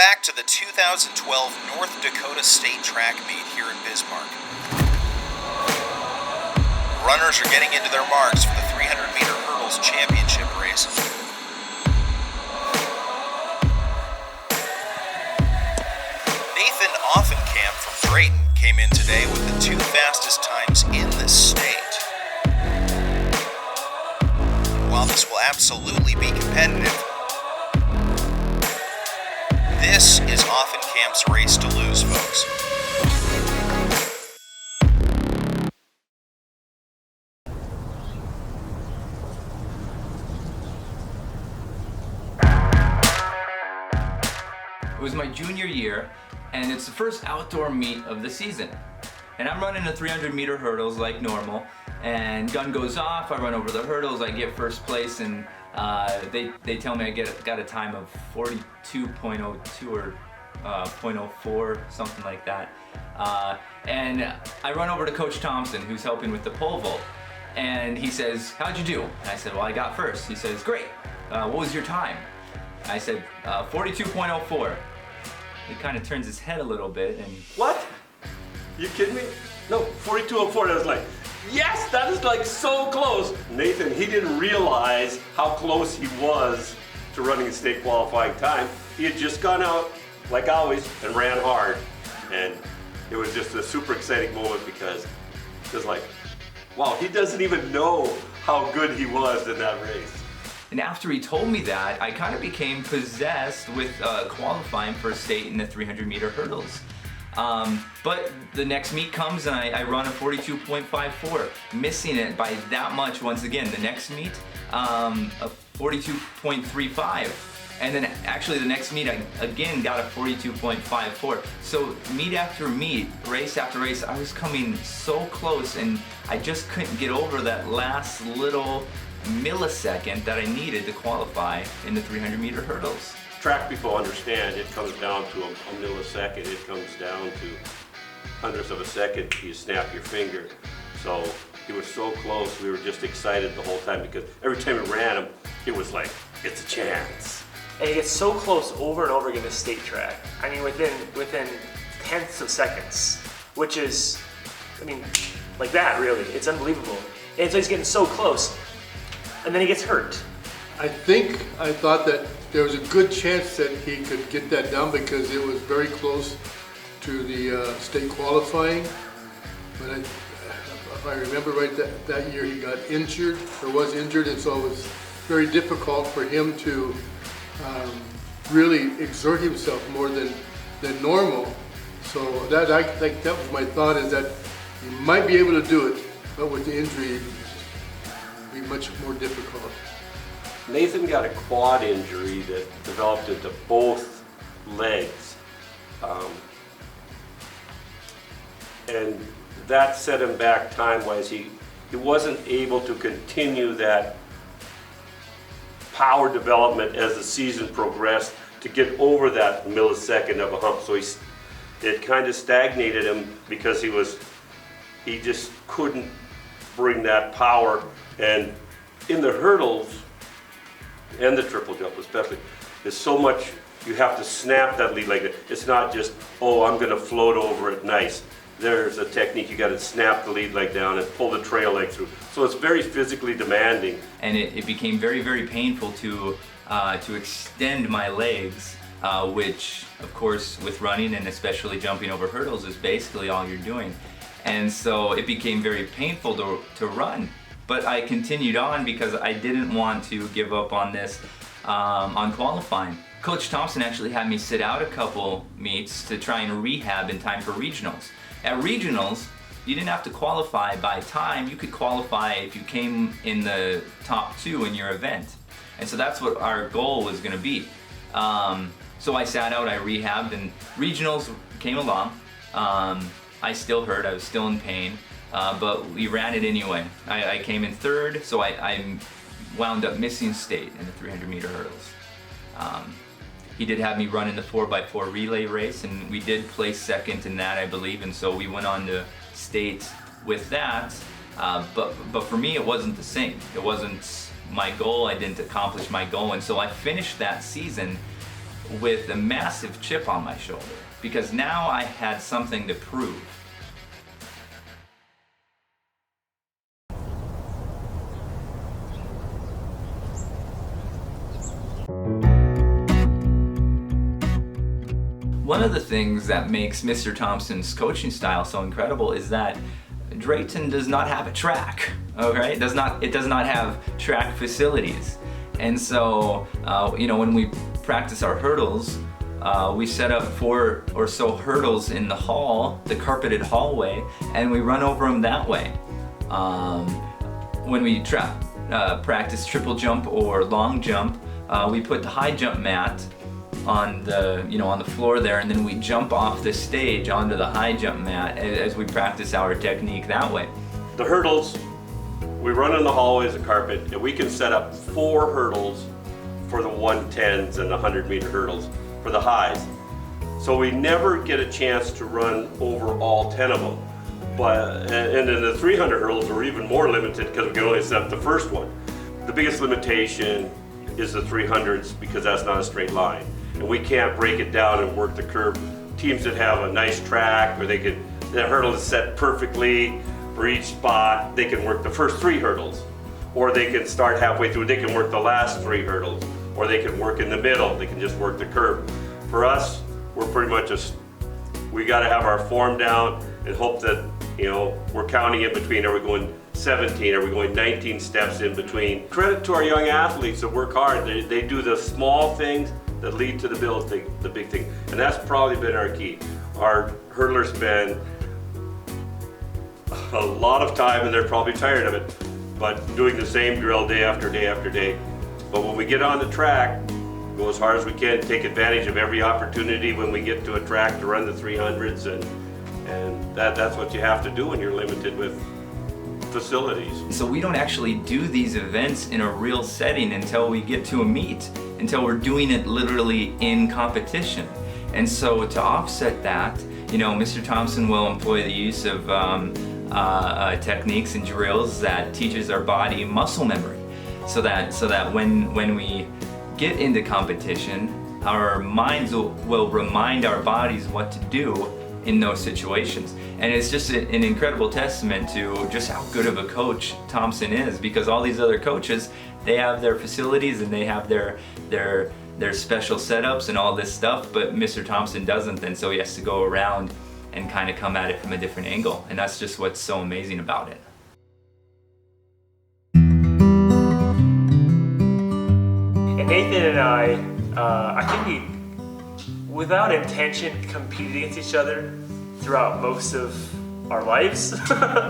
back to the 2012 North Dakota State Track Meet here in Bismarck. Runners are getting into their marks for the 300-meter hurdles championship race. Nathan Offenkamp from Drayton came in today with the 2 fastest times in the state. While this will absolutely be competitive, this is Offenkamp's race to lose, folks. It was my junior year, and it's the first outdoor meet of the season. And I'm running the 300-meter hurdles like normal, and gun goes off, I run over the hurdles, I get first place, and they tell me I got a time of 42.02 or 0.04, something like that. And I run over to Coach Thompson, who's helping with the pole vault, and he says, "How'd you do?" And I said, "Well, I got first." He says, "Great. What was your time?" I said, 42.04. He kind of turns his head a little bit and... What? You kidding me? No, 42.04. I was like, yes, that is like so close. Nathan, he didn't realize how close he was to running a state qualifying time. He had just gone out, like always, and ran hard. And it was just a super exciting moment because it was like, wow, he doesn't even know how good he was in that race. And after he told me that, I kind of became possessed with qualifying for a state in the 300-meter hurdles. But the next meet comes and I run a 42.54, missing it by that much once again. The next meet, a 42.35. And then actually the next meet I again got a 42.54. So meet after meet, race after race, I was coming so close and I just couldn't get over that last little millisecond that I needed to qualify in the 300-meter hurdles. Track people understand it comes down to a millisecond. It comes down to hundredths of a second. You snap your finger. So he was so close. We were just excited the whole time because every time we ran him, it was like, it's a chance. And he gets so close over and over again to state track. I mean, within tenths of seconds, which is, I mean, like that really. It's unbelievable. And so he's getting so close. And then he gets hurt. I thought that there was a good chance that he could get that down because it was very close to the state qualifying. But if I remember right, that year he got injured, or was injured, and so it was very difficult for him to really exert himself more than normal. So I think that was my thought, is that he might be able to do it, but with the injury, be much more difficult. Nathan got a quad injury that developed into both legs. And that set him back time-wise. He wasn't able to continue that power development as the season progressed to get over that millisecond of a hump. So it kind of stagnated him because he just couldn't bring that power. And in the hurdles, and the triple jump especially, there's so much, you have to snap that lead like that. It's not just, oh, I'm gonna float over it nice. There's a technique, you gotta snap the lead leg down and pull the trail leg through. So it's very physically demanding. And it became very, very painful to extend my legs, which of course with running and especially jumping over hurdles is basically all you're doing. And so it became very painful to run. But I continued on because I didn't want to give up on this, on qualifying. Coach Thompson actually had me sit out a couple meets to try and rehab in time for regionals. At regionals, you didn't have to qualify by time. You could qualify if you came in the top 2 in your event. And so that's what our goal was gonna be. So I sat out, I rehabbed, and regionals came along. I still hurt, I was still in pain. But we ran it anyway. I came in 3rd, so I wound up missing state in the 300-meter hurdles. He did have me run in the 4x4 relay race, and we did place 2nd in that, I believe, and so we went on to state with that. But for me, it wasn't the same. It wasn't my goal. I didn't accomplish my goal, and so I finished that season with a massive chip on my shoulder, because now I had something to prove. One of the things that makes Mr. Thompson's coaching style so incredible is that Drayton does not have a track, okay? It does not have track facilities. And so, when we practice our hurdles, we set up 4 or so hurdles in the hall, the carpeted hallway, and we run over them that way. When we practice triple jump or long jump, we put the high jump mat on the floor there, and then we jump off the stage onto the high jump mat as we practice our technique that way. The hurdles, we run in the hallways of carpet, and we can set up 4 hurdles for the 110s and the 100-meter hurdles for the highs. So we never get a chance to run over all 10 of them. And then the 300 hurdles are even more limited because we can only set up the first one. The biggest limitation is the 300s because that's not a straight line. And we can't break it down and work the curve. Teams that have a nice track where the hurdle is set perfectly for each spot, they can work the first 3 hurdles. Or they can start halfway through, they can work the last 3 hurdles. Or they can work in the middle, they can just work the curve. For us, we're pretty much we gotta have our form down and hope that, we're counting in between. Are we going 17? Are we going 19 steps in between? Credit to our young athletes that work hard. They do the small things that lead to the big thing. And that's probably been our key. Our hurdlers spend a lot of time, and they're probably tired of it, but doing the same drill day after day after day. But when we get on the track, go as hard as we can, take advantage of every opportunity when we get to a track to run the 300s, and that's what you have to do when you're limited with facilities. So we don't actually do these events in a real setting until we get to a meet, until we're doing it literally in competition. And so to offset that, Mr. Thompson will employ the use of techniques and drills that teaches our body muscle memory, so that when we get into competition, our minds will remind our bodies what to do in those situations. And it's just an incredible testament to just how good of a coach Thompson is, because all these other coaches, they have their facilities and they have their special setups and all this stuff, but Mr. Thompson doesn't, and so he has to go around and kind of come at it from a different angle. And that's just what's so amazing about it. And Nathan and I think we, without intention, competed against each other throughout most of our lives,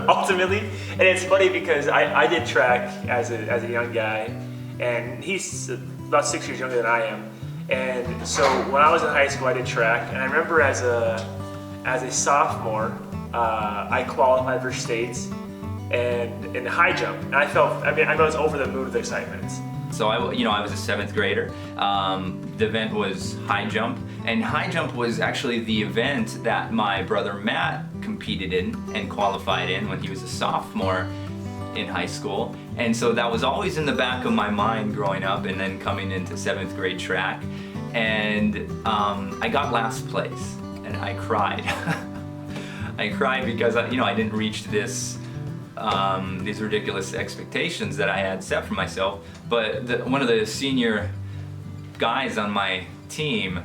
ultimately. And it's funny because I did track as a young guy, and he's about 6 years younger than I am. And so when I was in high school, I did track, and I remember as a sophomore, I qualified for states and in the high jump, and I was over the moon with excitement. So I was a 7th grader. The event was high jump, and high jump was actually the event that my brother Matt competed in and qualified in when he was a sophomore in high school. And so that was always in the back of my mind growing up, and then coming into 7th grade track. And I got last place, and I cried. I cried because I didn't reach these ridiculous expectations that I had set for myself. But one of the senior guys on my team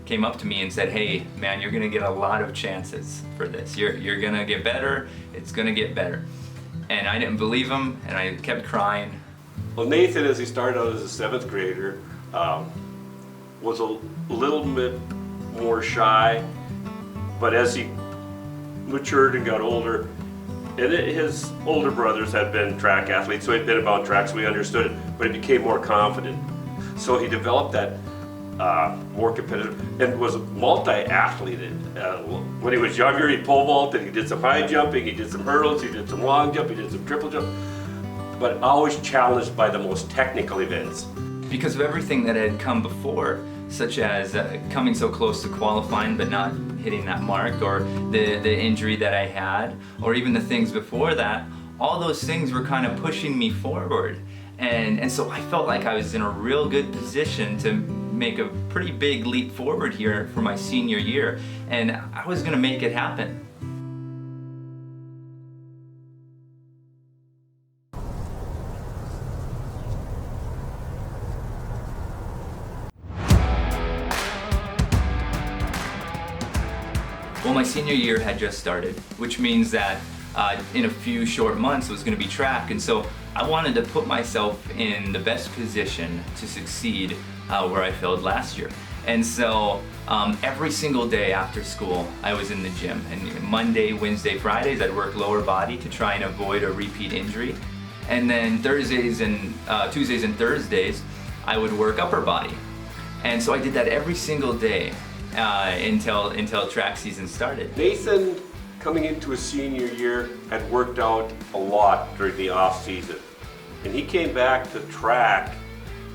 came up to me and said, "Hey, man, you're gonna get a lot of chances for this. You're gonna get better. It's gonna get better." And I didn't believe him, and I kept crying. Well, Nathan, as he started out as a 7th grader, was a little bit more shy, but as he matured and got older, and his older brothers had been track athletes, so he'd been about track, so he understood it, but he became more confident. So he developed that more competitive, and was multi-athlete. When he was younger, he pole vaulted, he did some high jumping, he did some hurdles, he did some long jump, he did some triple jump, but always challenged by the most technical events. Because of everything that had come before, such as coming so close to qualifying but not hitting that mark, or the injury that I had, or even the things before that, all those things were kind of pushing me forward. And so I felt like I was in a real good position to make a pretty big leap forward here for my senior year, and I was gonna make it happen. Well, my senior year had just started, which means that in a few short months it was going to be track, and so I wanted to put myself in the best position to succeed where I failed last year. And so every single day after school I was in the gym, and Monday, Wednesday, Fridays I'd work lower body to try and avoid a repeat injury, and then Tuesdays and Thursdays I would work upper body. And so I did that every single day until track season started. Nathan, coming into his senior year, had worked out a lot during the off season, and he came back to track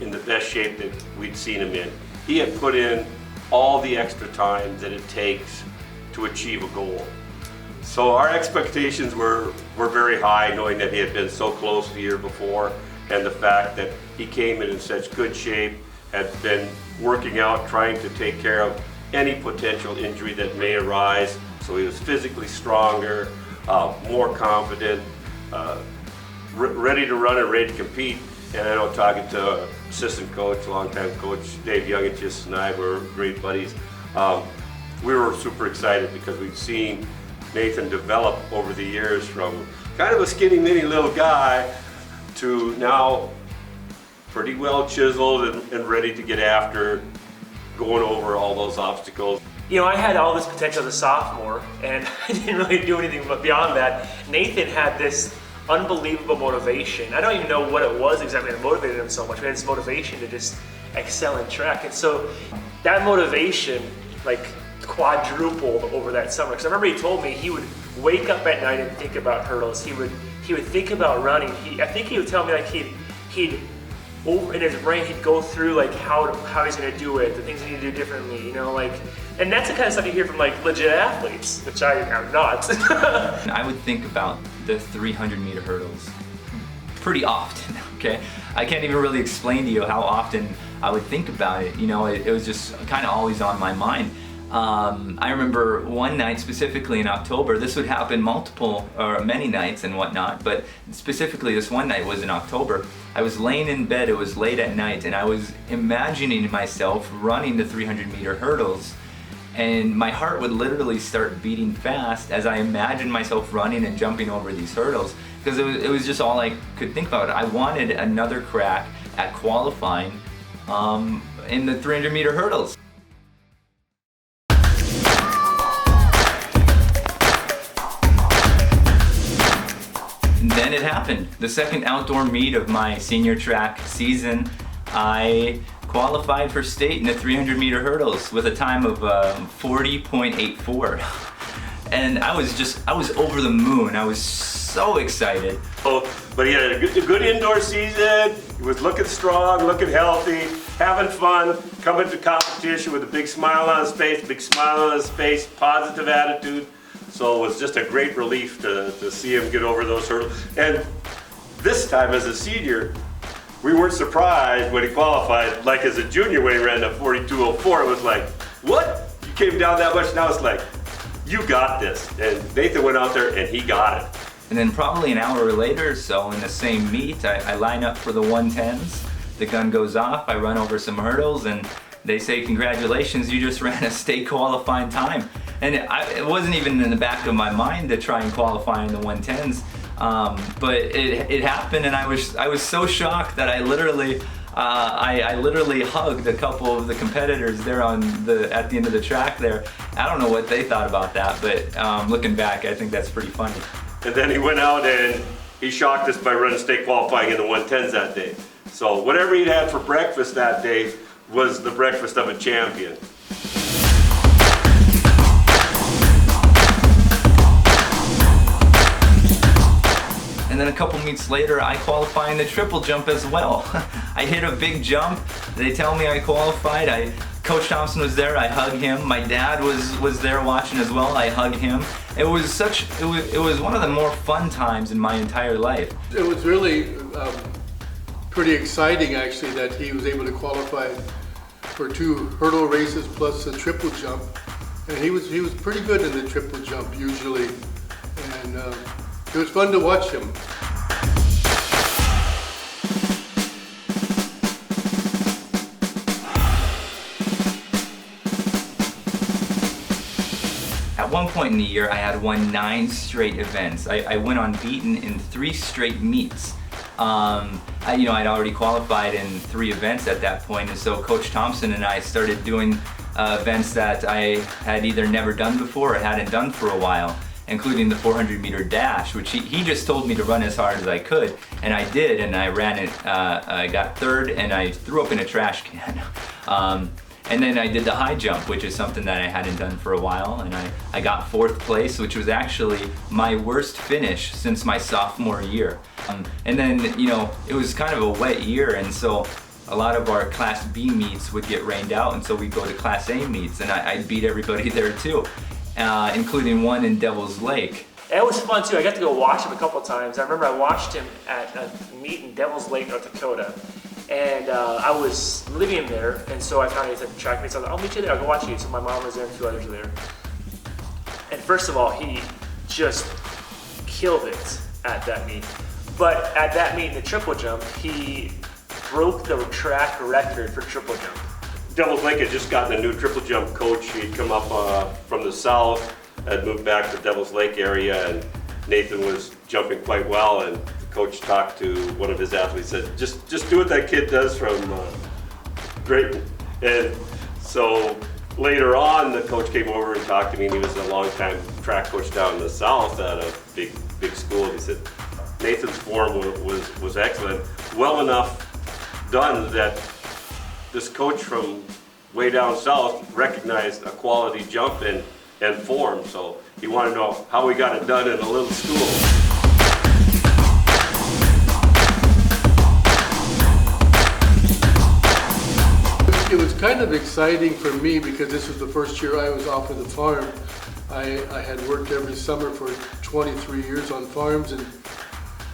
in the best shape that we'd seen him in. He had put in all the extra time that it takes to achieve a goal. So our expectations were very high, knowing that he had been so close the year before, and the fact that he came in such good shape, had been working out, trying to take care of any potential injury that may arise. So he was physically stronger, more confident, ready to run and ready to compete. And I know, talking to assistant coach, longtime coach Dave Young and just and I were great buddies. We were super excited because we'd seen Nathan develop over the years from kind of a skinny mini little guy to now pretty well chiseled and ready to get after going over all those obstacles. You know, I had all this potential as a sophomore, and I didn't really do anything beyond that. Nathan had this unbelievable motivation. I don't even know what it was exactly that motivated him so much, but he had this motivation to just excel in track. And so that motivation, like, quadrupled over that summer. Because I remember he told me he would wake up at night and think about hurdles. He would think about running. I think he would tell me, like, he'd over in his brain, he'd go through like how he's gonna do it, the things he need to do differently, you know, like, and that's the kind of stuff you hear from like legit athletes, which I am not. I would think about the 300-meter hurdles pretty often, okay? I can't even really explain to you how often I would think about it, you know, it was just kind of always on my mind. I remember one night specifically in October, this would happen many nights and whatnot, but specifically this one night was in October. I was laying in bed, it was late at night, and I was imagining myself running the 300-meter hurdles, and my heart would literally start beating fast as I imagined myself running and jumping over these hurdles, because it was just all I could think about. I wanted another crack at qualifying in the 300-meter hurdles. Then it happened. The second outdoor meet of my senior track season, I qualified for state in the 300-meter hurdles with a time of 40.84. And I was over the moon. I was so excited. But he had a good indoor season. He was looking strong, looking healthy, having fun, coming to competition with a big smile on his face, positive attitude. So it was just a great relief to see him get over those hurdles. And this time as a senior, we weren't surprised when he qualified. Like as a junior when he ran the 42.04, it was like, what? You came down that much? Now it's like, you got this. And Nathan went out there and he got it. And then probably an hour later or so in the same meet, I line up for the 110s. The gun goes off, I run over some hurdles, and they say, congratulations, you just ran a state qualifying time. And it wasn't even in the back of my mind to try and qualify in the 110s, but it happened, and I was so shocked that I literally hugged a couple of the competitors there at the end of the track there. I don't know what they thought about that, but looking back, I think that's pretty funny. And then he went out and he shocked us by running state qualifying in the 110s that day. So whatever he'd had for breakfast that day was the breakfast of a champion. And then a couple meets later, I qualify in the triple jump as well. I hit a big jump. They tell me I qualified. Coach Thompson was there. I hug him. My dad was there watching as well. I hug him. It was one of the more fun times in my entire life. It was really pretty exciting, actually, that he was able to qualify for 2 hurdle races plus a triple jump, and he was pretty good in the triple jump usually, and it was fun to watch him. At one point in the year, I had won 9 straight events. I went unbeaten in 3 straight meets. I'd already qualified in 3 events at that point, and so Coach Thompson and I started doing events that I had either never done before or hadn't done for a while, including the 400-meter dash, which he just told me to run as hard as I could, and I did, and I ran it. I got 3rd, and I threw up in a trash can. And then I did the high jump, which is something that I hadn't done for a while, and I got 4th place, which was actually my worst finish since my sophomore year. And then, it was kind of a wet year, and so a lot of our Class B meets would get rained out, and so we'd go to Class A meets, and I beat everybody there too, including one in Devil's Lake. It was fun too. I got to go watch him a couple times. I remember I watched him at a meet in Devil's Lake, North Dakota. And I was living there, and so I found he said track meets. I was like, I'll meet you there, I'll go watch you. So my mom was there and 2 others were there. And first of all, he just killed it at that meet. But at that meet in the triple jump, he broke the track record for triple jump. Devil's Lake had just gotten a new triple jump coach. He'd come up from the south, had moved back to Devil's Lake area, and Nathan was jumping quite well, and the coach talked to one of his athletes, said, just do what that kid does from Drayton. And so later on, the coach came over and talked to me, and he was a longtime track coach down in the south at a big school. And he said, Nathan's form was excellent, well enough done that this coach from way down south recognized a quality jump and form. So he wanted to know how we got it done in a little school. It was kind of exciting for me because this was the first year I was off of the farm. I had worked every summer for 23 years on farms, and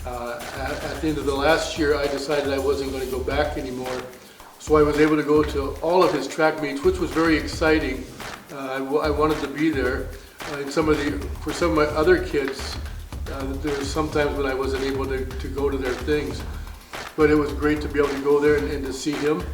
at the end of the last year I decided I wasn't going to go back anymore. So I was able to go to all of his track meets, which was very exciting. I wanted to be there. And for some of my other kids, there was sometimes when I wasn't able to go to their things. But it was great to be able to go there and to see him,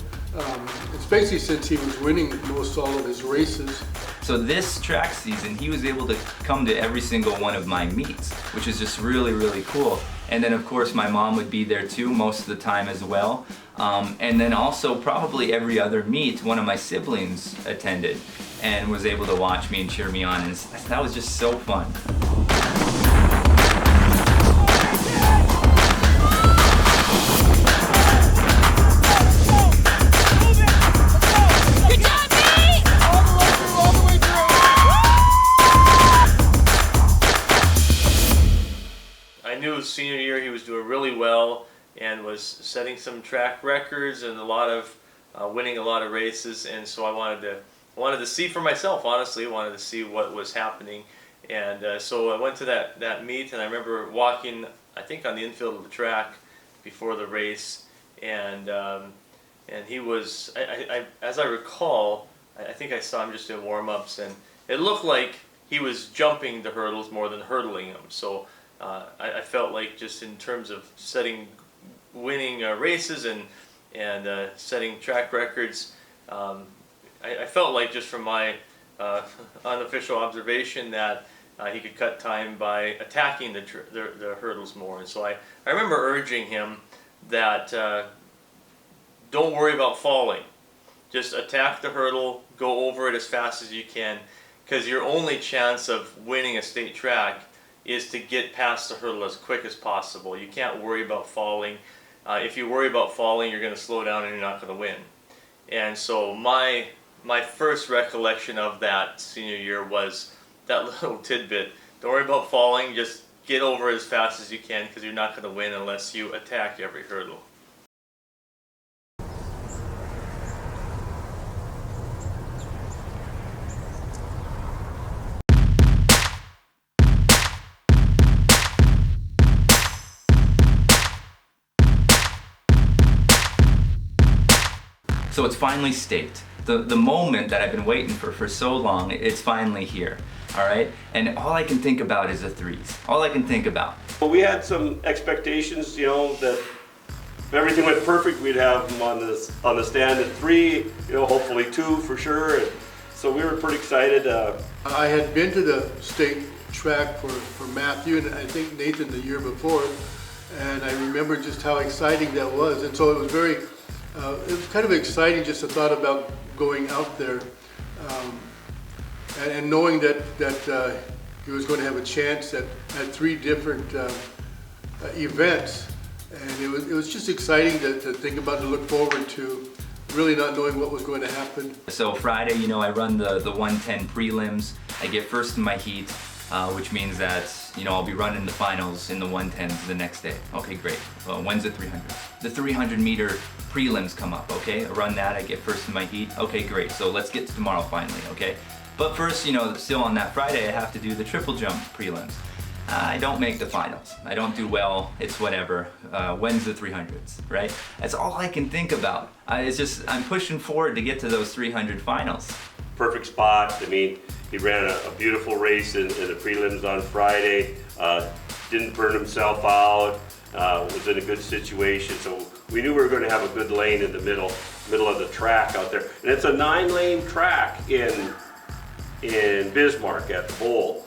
especially since he was winning most all of his races. So this track season, he was able to come to every single one of my meets, which is just really, really cool. And then of course my mom would be there too most of the time as well. And then also probably every other meet, one of my siblings attended and was able to watch me and cheer me on, and that was just so fun. I knew senior year he was doing really well and was setting some track records and winning a lot of races, and so I wanted to see for myself, honestly. I wanted to see what was happening, and so I went to that meet, and I remember walking, I think on the infield of the track before the race, and he was, as I recall, I think I saw him just in warm-ups, and it looked like he was jumping the hurdles more than hurdling them. So I felt like just in terms of winning races and setting track records, I felt like just from my unofficial observation that he could cut time by attacking the hurdles more. And so I remember urging him that don't worry about falling. Just attack the hurdle, go over it as fast as you can, because your only chance of winning a state track is to get past the hurdle as quick as possible. You can't worry about falling. If you worry about falling, you're going to slow down and you're not going to win. And so my first recollection of that senior year was that little tidbit. Don't worry about falling, just get over as fast as you can, because you're not going to win unless you attack every hurdle. So it's finally state. the moment that I've been waiting for so long, it's finally here, all right? And all I can think about is the threes. All I can think about. Well, we had some expectations, you know, that if everything went perfect, we'd have him on the stand at 3, you know, hopefully 2 for sure. And so we were pretty excited. I had been to the state track for Matthew and I think Nathan the year before, and I remember just how exciting that was. And so it was very, it was kind of exciting just the thought about going out there and knowing that he was going to have a chance at 3 different events. And it was just exciting to think about, to look forward to, really not knowing what was going to happen. So Friday, you know, I run the 110 prelims. I get first in my heat, which means that, you know, I'll be running the finals in the 110s the next day. Okay, great. Well, when's the 300s? The 300 meter prelims come up, okay? I run that, I get first in my heat. Okay, great. So let's get to tomorrow finally, okay? But first, you know, still on that Friday, I have to do the triple jump prelims. I don't make the finals. I don't do well. It's whatever. When's the 300s, right? That's all I can think about. I'm pushing forward to get to those 300 finals. Perfect spot. I mean, he ran a beautiful race in the prelims on Friday. Didn't burn himself out. Was in a good situation. So we knew we were going to have a good lane in the middle of the track out there. And it's a 9-lane track in Bismarck at the bowl.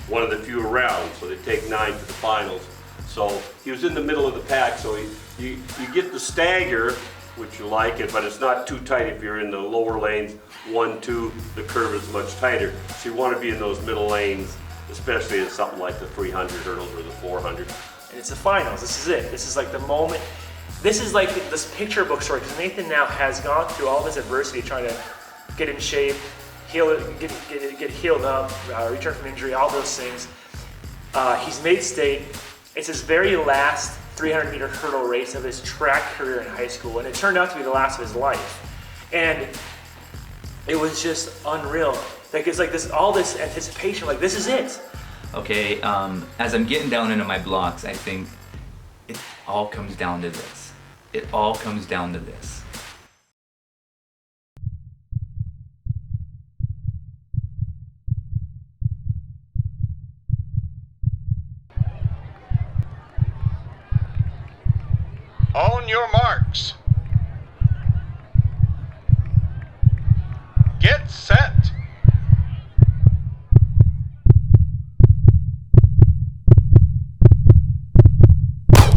One of the few around, so they take 9 to the finals. So he was in the middle of the pack, so you get the stagger, which you like it, but it's not too tight if you're in the lower lanes. 1, 2, the curve is much tighter. So you want to be in those middle lanes, especially in something like the 300 hurdles or the 400. And it's the finals. This is it. This is like the moment. This is like this picture book story, because Nathan now has gone through all this adversity trying to get in shape, get healed up, return from injury, all those things. He's made state. It's his very last 300-meter hurdle race of his track career in high school, and it turned out to be the last of his life. And it was just unreal. Like, it's like this, all this anticipation, like this is it. Okay, as I'm getting down into my blocks, I think it all comes down to this. It all comes down to this. On your marks. Get set.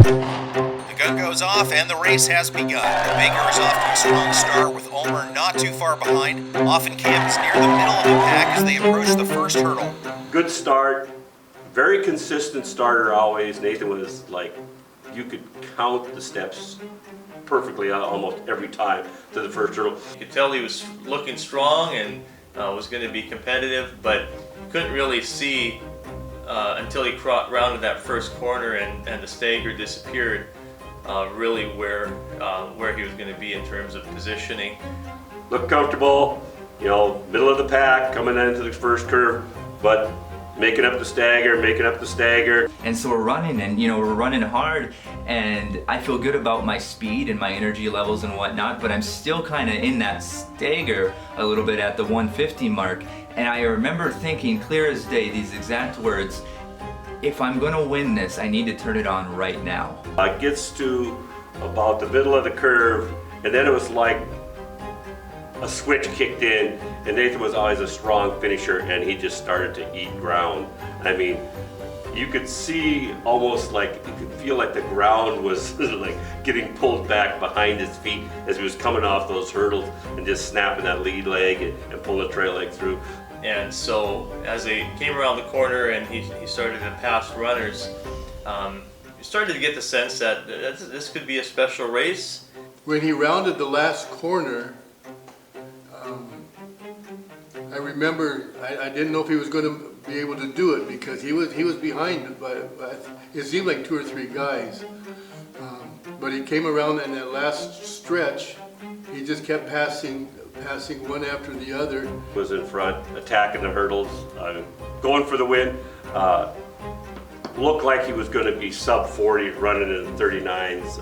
The gun goes off and the race has begun. Baker is off to a strong start with Ulmer not too far behind. Offenkamp is near the middle of the pack as they approach the first hurdle. Good start, very consistent starter always. Nathan was like, you could count the steps perfectly almost every time to the first hurdle. You could tell he was looking strong and was going to be competitive, but couldn't really see until he rounded that first corner and the stagger disappeared, really where he was going to be in terms of positioning. Looked comfortable, you know, middle of the pack, coming into the first curve, but making up the stagger. And so we're running, and you know, we're running hard, and I feel good about my speed and my energy levels and whatnot, but I'm still kind of in that stagger a little bit at the 150 mark. And I remember thinking clear as day these exact words: if I'm gonna win this, I need to turn it on right now. It gets to about the middle of the curve, and then it was like a switch kicked in, and Nathan was always a strong finisher, and he just started to eat ground. I mean, you could see almost like, you could feel like the ground was like getting pulled back behind his feet as he was coming off those hurdles and just snapping that lead leg and pulling the trail leg through. And so as they came around the corner and he started to pass runners, you started to get the sense that this could be a special race. When he rounded the last corner, I remember I didn't know if he was going to be able to do it because he was behind, but it seemed like 2 or 3 guys. But he came around in that last stretch. He just kept passing one after the other. Was in front, attacking the hurdles, going for the win. Looked like he was going to be sub 40, running in 39s.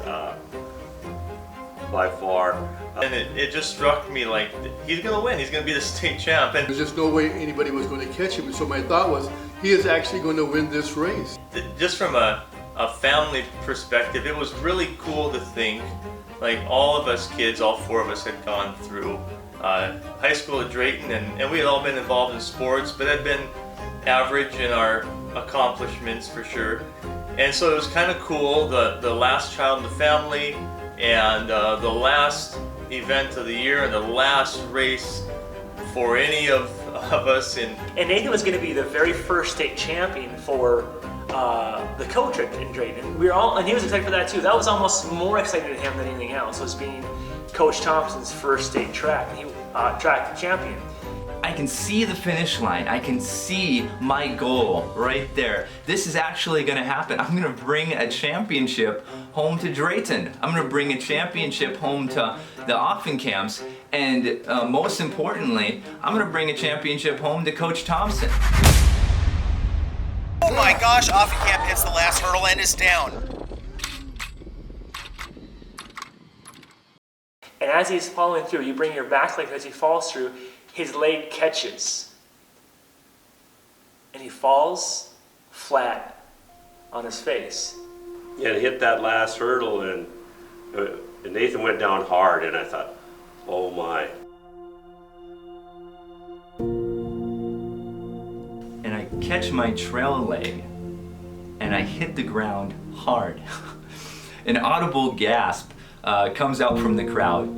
by far. And it just struck me like, he's gonna win, he's gonna be the state champ. And There's just no way anybody was going to catch him. So my thought was, he is actually going to win this race. just from a family perspective, it was really cool to think, like all of us kids, all four of us had gone through high school at Drayton, and we had all been involved in sports, but had been average in our accomplishments for sure. And so it was kind of cool, the last child in the family, and the last event of the year, and the last race for any of us. And Nathan was going to be the very first state champion for the coach in Drayton. We were all, and he was excited for that too. That was almost more exciting to him than anything else, was being Coach Thompson's first state track champion. I can see the finish line. I can see my goal right there. This is actually gonna happen. I'm gonna bring a championship home to Drayton. I'm gonna bring a championship home to the Offenkamps. And most importantly, I'm gonna bring a championship home to Coach Thompson. Oh my gosh, Offenkamp hits the last hurdle and is down. And as he's following through, you bring your back leg as he falls through, his leg catches. And he falls flat on his face. And hit that last hurdle, and Nathan went down hard, and I thought, oh my. And I catch my trail leg and I hit the ground hard. An audible gasp comes out from the crowd,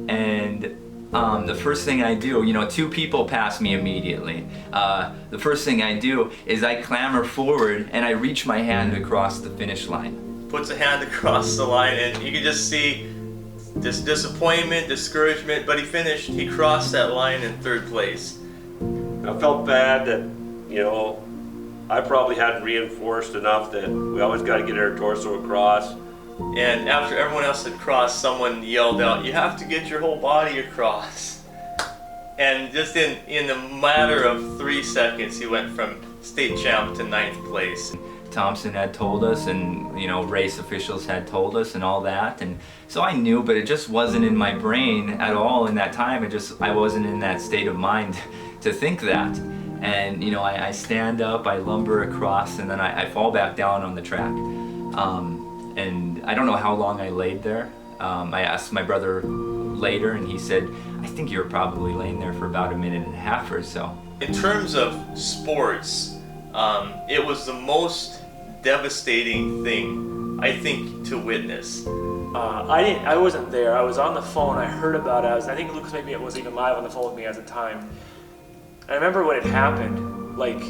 and the first thing I do, you know, two people pass me immediately. The first thing I do is I clamber forward and I reach my hand across the finish line. puts a hand across the line, and you can just see this disappointment, discouragement, but he finished, he crossed that line in third place. I felt bad that, you know, I probably hadn't reinforced enough that we always got to get our torso across. And after everyone else had crossed, someone yelled out, "You have to get your whole body across." And just in the matter of 3 seconds, he went from state champ to 9th place. Thompson had told us, and you know, race officials had told us and all that, and so I knew, but it just wasn't in my brain at all in that time. I wasn't in that state of mind to think that. And you know, I stand up, I lumber across, and then I fall back down on the track. And I don't know how long I laid there. I asked my brother later, and he said, "I think you were probably laying there for about 1.5 minutes or so." In terms of sports, it was the most devastating thing, I think, to witness. I wasn't there. I was on the phone. I heard about it. I think Lucas maybe was even live on the phone with me at the time. I remember when it happened. Like,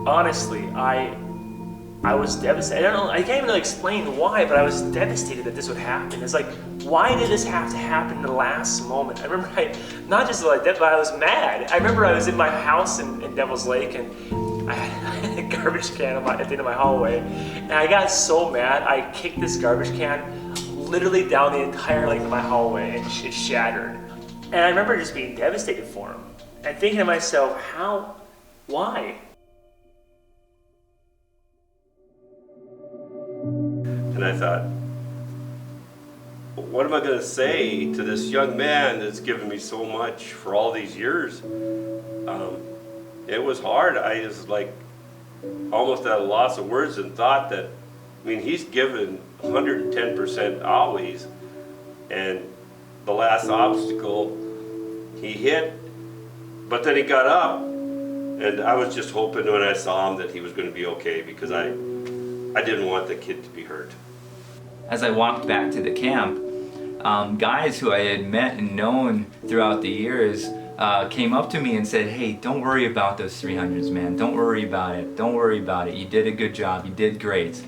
honestly, I was devastated. I don't know. I can't even really explain why, but I was devastated that this would happen. It's like, why did this have to happen in the last moment? I remember not just like that, but I was mad. I remember I was in my house in Devil's Lake, and I had a garbage can at the end of my hallway, and I got so mad. I kicked this garbage can literally down the entire length of my hallway, and it shattered. And I remember just being devastated for him and thinking to myself, why? And I thought, what am I going to say to this young man that's given me so much for all these years? It was hard. I was like almost at a loss of words, and thought that, I mean, he's given 110% always, and the last obstacle he hit, but then he got up, and I was just hoping when I saw him that he was going to be okay, because I didn't want the kid to be hurt. As I walked back to the camp, guys who I had met and known throughout the years came up to me and said, "Hey, don't worry about those 300s, man. Don't worry about it. Don't worry about it. You did a good job. You did great."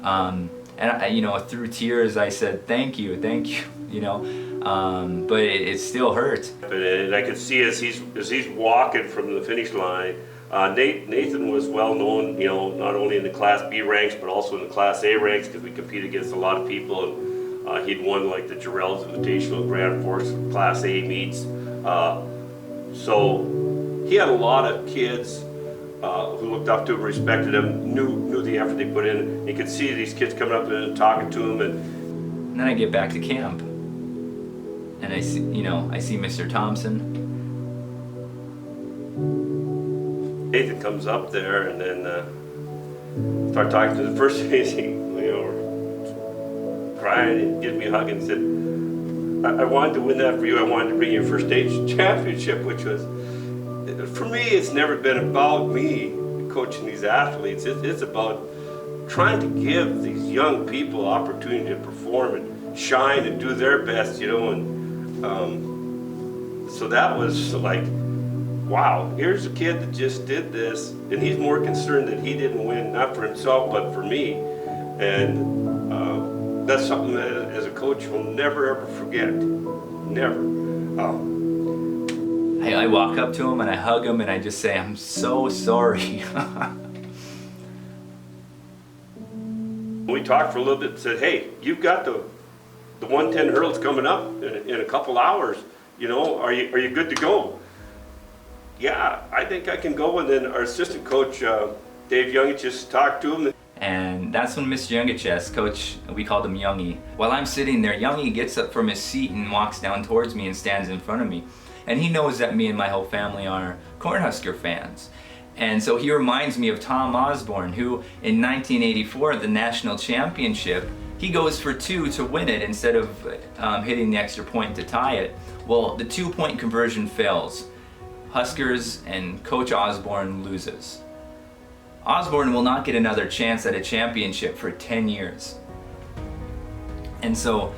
And I, you know, through tears, I said, thank you, you know. But it still hurts. And I could see as he's walking from the finish line, Nathan was well known, you know, not only in the Class B ranks, but also in the Class A ranks, because we competed against a lot of people. And he'd won like the Jarrell's Invitational Grand Forks Class A meets. So he had a lot of kids who looked up to him, respected him, knew the effort they put in. You could see these kids coming up and talking to him. And And then I get back to camp, and I see Mr. Thompson. Nathan comes up there and then start talking to the first thing he, crying and gives me a hug and said, I wanted to win that for you. I wanted to bring you your first state championship, which was, for me, it's never been about me coaching these athletes. It's about trying to give these young people opportunity to perform and shine and do their best, and so that was like, wow, here's a kid that just did this, and he's more concerned that he didn't win, not for himself, but for me. And that's something that as a coach you'll never ever forget. Never. I walk up to him and I hug him and I just say, I'm so sorry. We talked for a little bit and said, hey, you've got the 110 hurdles coming up in a couple hours. Are you good to go? Yeah, I think I can go. And then our assistant coach, Dave Youngich, just talked to him. And that's when Mr. Youngich, coach, we called him Youngie. While I'm sitting there, Youngie gets up from his seat and walks down towards me and stands in front of me. And he knows that me and my whole family are Cornhusker fans. And so he reminds me of Tom Osborne, who in 1984 at the national championship, he goes for 2 to win it instead of hitting the extra point to tie it. Well, the 2-point conversion fails. Huskers and Coach Osborne loses. Osborne will not get another chance at a championship for 10 years. And so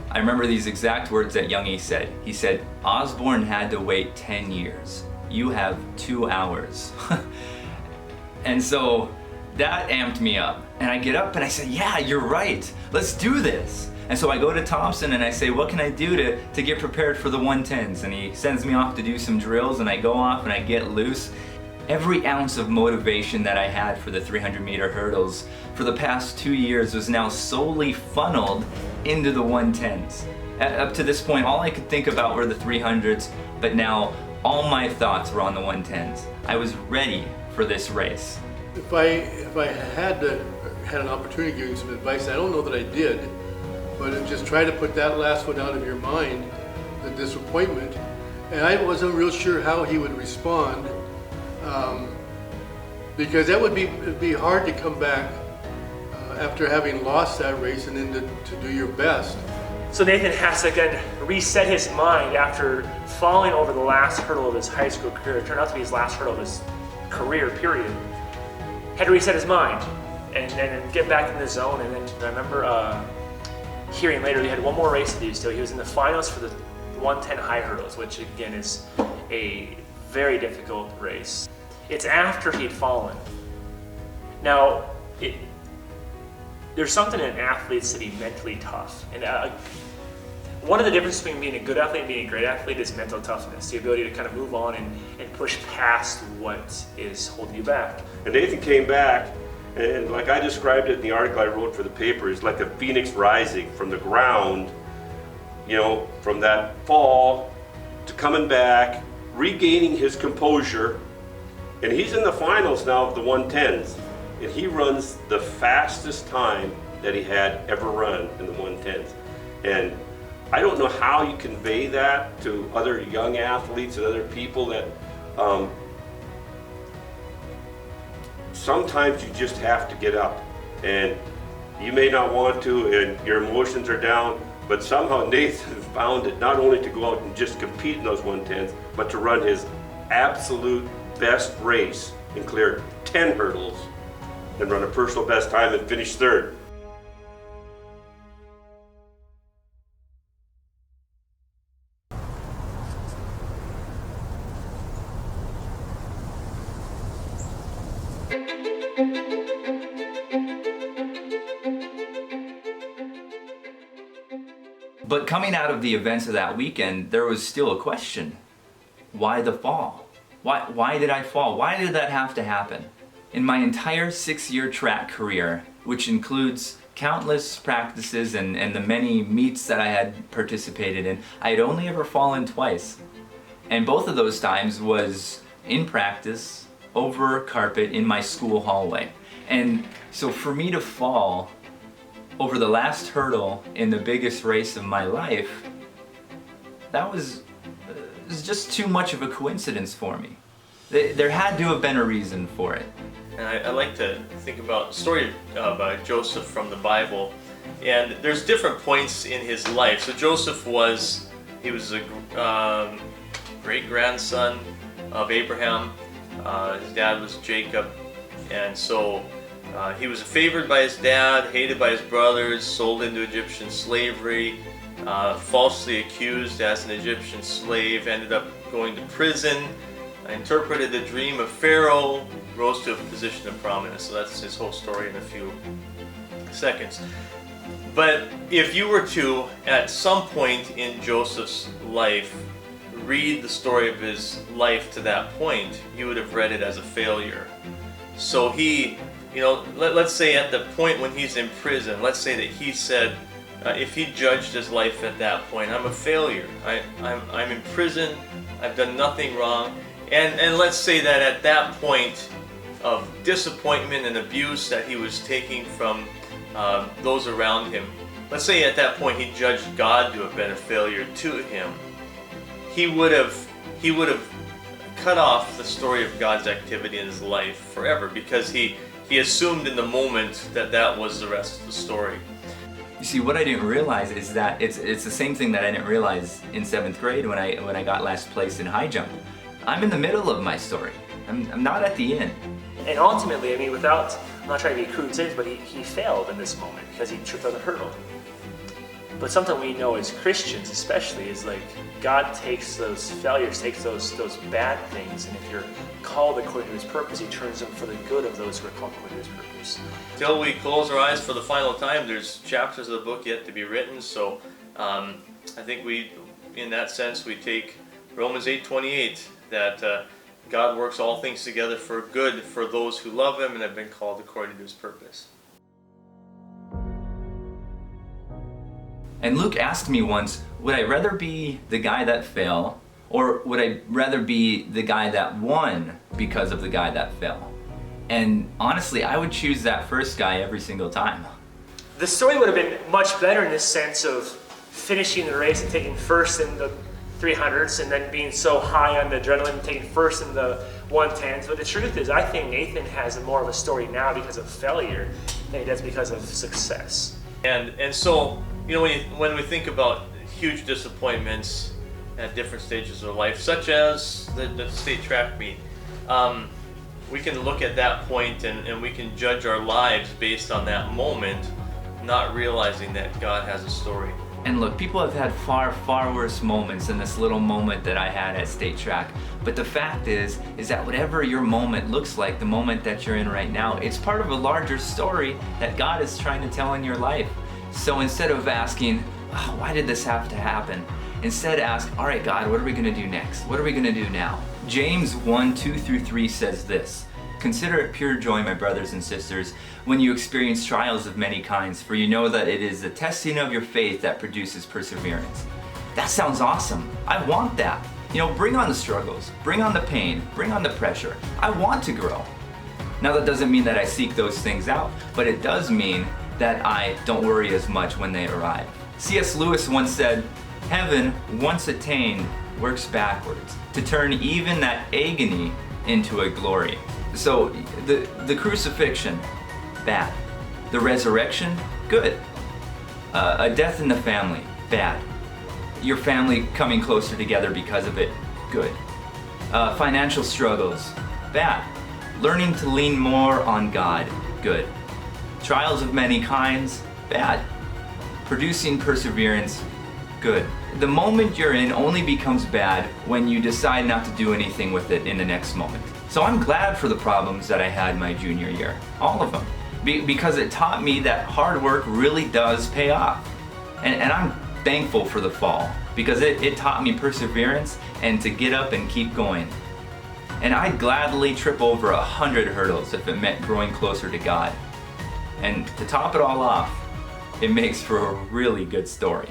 I remember these exact words that Youngie said. He said, Osborne had to wait 10 years. You have 2 hours. And so that amped me up. And I get up and I say, yeah, you're right. Let's do this. And so I go to Thompson and I say, what can I do to get prepared for the 110s? And he sends me off to do some drills and I go off and I get loose. Every ounce of motivation that I had for the 300-meter hurdles for the past 2 years was now solely funneled into the 110s. Up to this point, all I could think about were the 300s, but now all my thoughts were on the 110s. I was ready for this race. If I had an opportunity to give you some advice, I don't know that I did, but just try to put that last one out of your mind, the disappointment. And I wasn't real sure how he would respond. Because that would be hard to come back after having lost that race and then to do your best. So Nathan has to again reset his mind after falling over the last hurdle of his high school career. It turned out to be his last hurdle of his career, period. Had to reset his mind and get back in the zone. And then I remember hearing later he had one more race to do still. He was in the finals for the 110 high hurdles, which again is a very difficult race. It's after he'd fallen. Now, there's something in athletes to be mentally tough. And one of the differences between being a good athlete and being a great athlete is mental toughness, the ability to kind of move on and push past what is holding you back. And Nathan came back, and like I described it in the article I wrote for the paper, it's like a phoenix rising from the ground, from that fall to coming back, regaining his composure. And he's in the finals now of the 110s, and he runs the fastest time that he had ever run in the 110s. And I don't know how you convey that to other young athletes and other people that sometimes you just have to get up. And you may not want to, and your emotions are down, but somehow Nathan found it not only to go out and just compete in those 110s, but to run his absolute best race and clear 10 hurdles and run a personal best time and finish 3rd. But coming out of the events of that weekend, there was still a question. Why the fall? Why did I fall? Why did that have to happen? In my entire 6-year track career, which includes countless practices and the many meets that I had participated in, I had only ever fallen twice. And both of those times was in practice, over carpet, in my school hallway. And so for me to fall over the last hurdle in the biggest race of my life, that was just too much of a coincidence for me. There had to have been a reason for it. And I like to think about the story of Joseph from the Bible. And there's different points in his life. So Joseph was a great-grandson of Abraham. His dad was Jacob. And so he was favored by his dad, hated by his brothers, sold into Egyptian slavery, falsely accused as an Egyptian slave, ended up going to prison, interpreted the dream of Pharaoh, rose to a position of prominence. So that's his whole story in a few seconds. But if you were to, at some point in Joseph's life, read the story of his life to that point, you would have read it as a failure. So he, let's say at the point when he's in prison, let's say that he said, if he judged his life at that point, I'm a failure. I'm in prison. I've done nothing wrong. And let's say that at that point of disappointment and abuse that he was taking from those around him, let's say at that point he judged God to have been a failure to him, he would have cut off the story of God's activity in his life forever, because he assumed in the moment that was the rest of the story. You see, what I didn't realize is that it's the same thing that I didn't realize in 7th grade when I got last place in high jump. I'm in the middle of my story. I'm not at the end. And ultimately, I'm not trying to be crude, but he failed in this moment because he tripped on the hurdle. But something we know as Christians especially is like God takes those failures, takes those bad things, and if you're called according to his purpose, he turns them for the good of those who are called according to his purpose. Till we close our eyes for the final time, there's chapters of the book yet to be written, so I think in that sense, we take Romans 8:28, that God works all things together for good for those who love him and have been called according to his purpose. And Luke asked me once, would I rather be the guy that fell, or would I rather be the guy that won because of the guy that fell? And honestly, I would choose that first guy every single time. The story would have been much better in the sense of finishing the race and taking first in the 300s, and then being so high on the adrenaline and taking first in the 110s. But the truth is, I think Nathan has more of a story now because of failure than he does because of success. And so, when we think about huge disappointments at different stages of life, such as the state track meet, we can look at that point and we can judge our lives based on that moment, not realizing that God has a story. And look, people have had far, far worse moments than this little moment that I had at state track. But the fact is that whatever your moment looks like, the moment that you're in right now, it's part of a larger story that God is trying to tell in your life. So instead of asking, oh, why did this have to happen? Instead ask, all right, God, what are we gonna do next? What are we gonna do now? James 1:2-3 says this: "Consider it pure joy, my brothers and sisters, when you experience trials of many kinds, for you know that it is the testing of your faith that produces perseverance." That sounds awesome. I want that. Bring on the struggles, bring on the pain, bring on the pressure. I want to grow. Now that doesn't mean that I seek those things out, but it does mean that I don't worry as much when they arrive. C.S. Lewis once said, "Heaven, once attained, works backwards, to turn even that agony into a glory." So the crucifixion, bad. The resurrection, good. A death in the family, bad. Your family coming closer together because of it, good. Financial struggles, bad. Learning to lean more on God, good. Trials of many kinds, bad. Producing perseverance, good. The moment you're in only becomes bad when you decide not to do anything with it in the next moment. So I'm glad for the problems that I had my junior year, all of them, because it taught me that hard work really does pay off. And I'm thankful for the fall, because it taught me perseverance and to get up and keep going. And I'd gladly trip over 100 hurdles if it meant growing closer to God. And to top it all off, it makes for a really good story.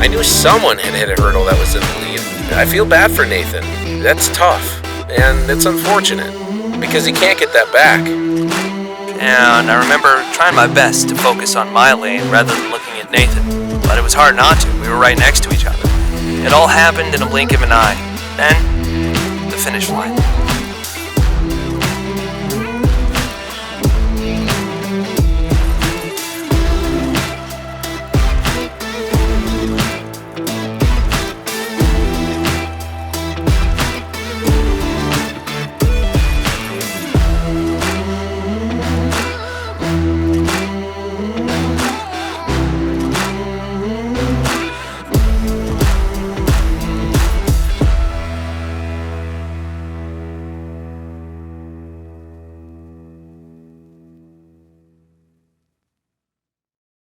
knew someone had hit a hurdle that was in the lead. I feel bad for Nathan. That's tough, and it's unfortunate, because he can't get that back. And I remember trying my best to focus on my lane rather than looking at Nathan, but it was hard not to. We were right next to each other. It all happened in a blink of an eye. Then, the finish line.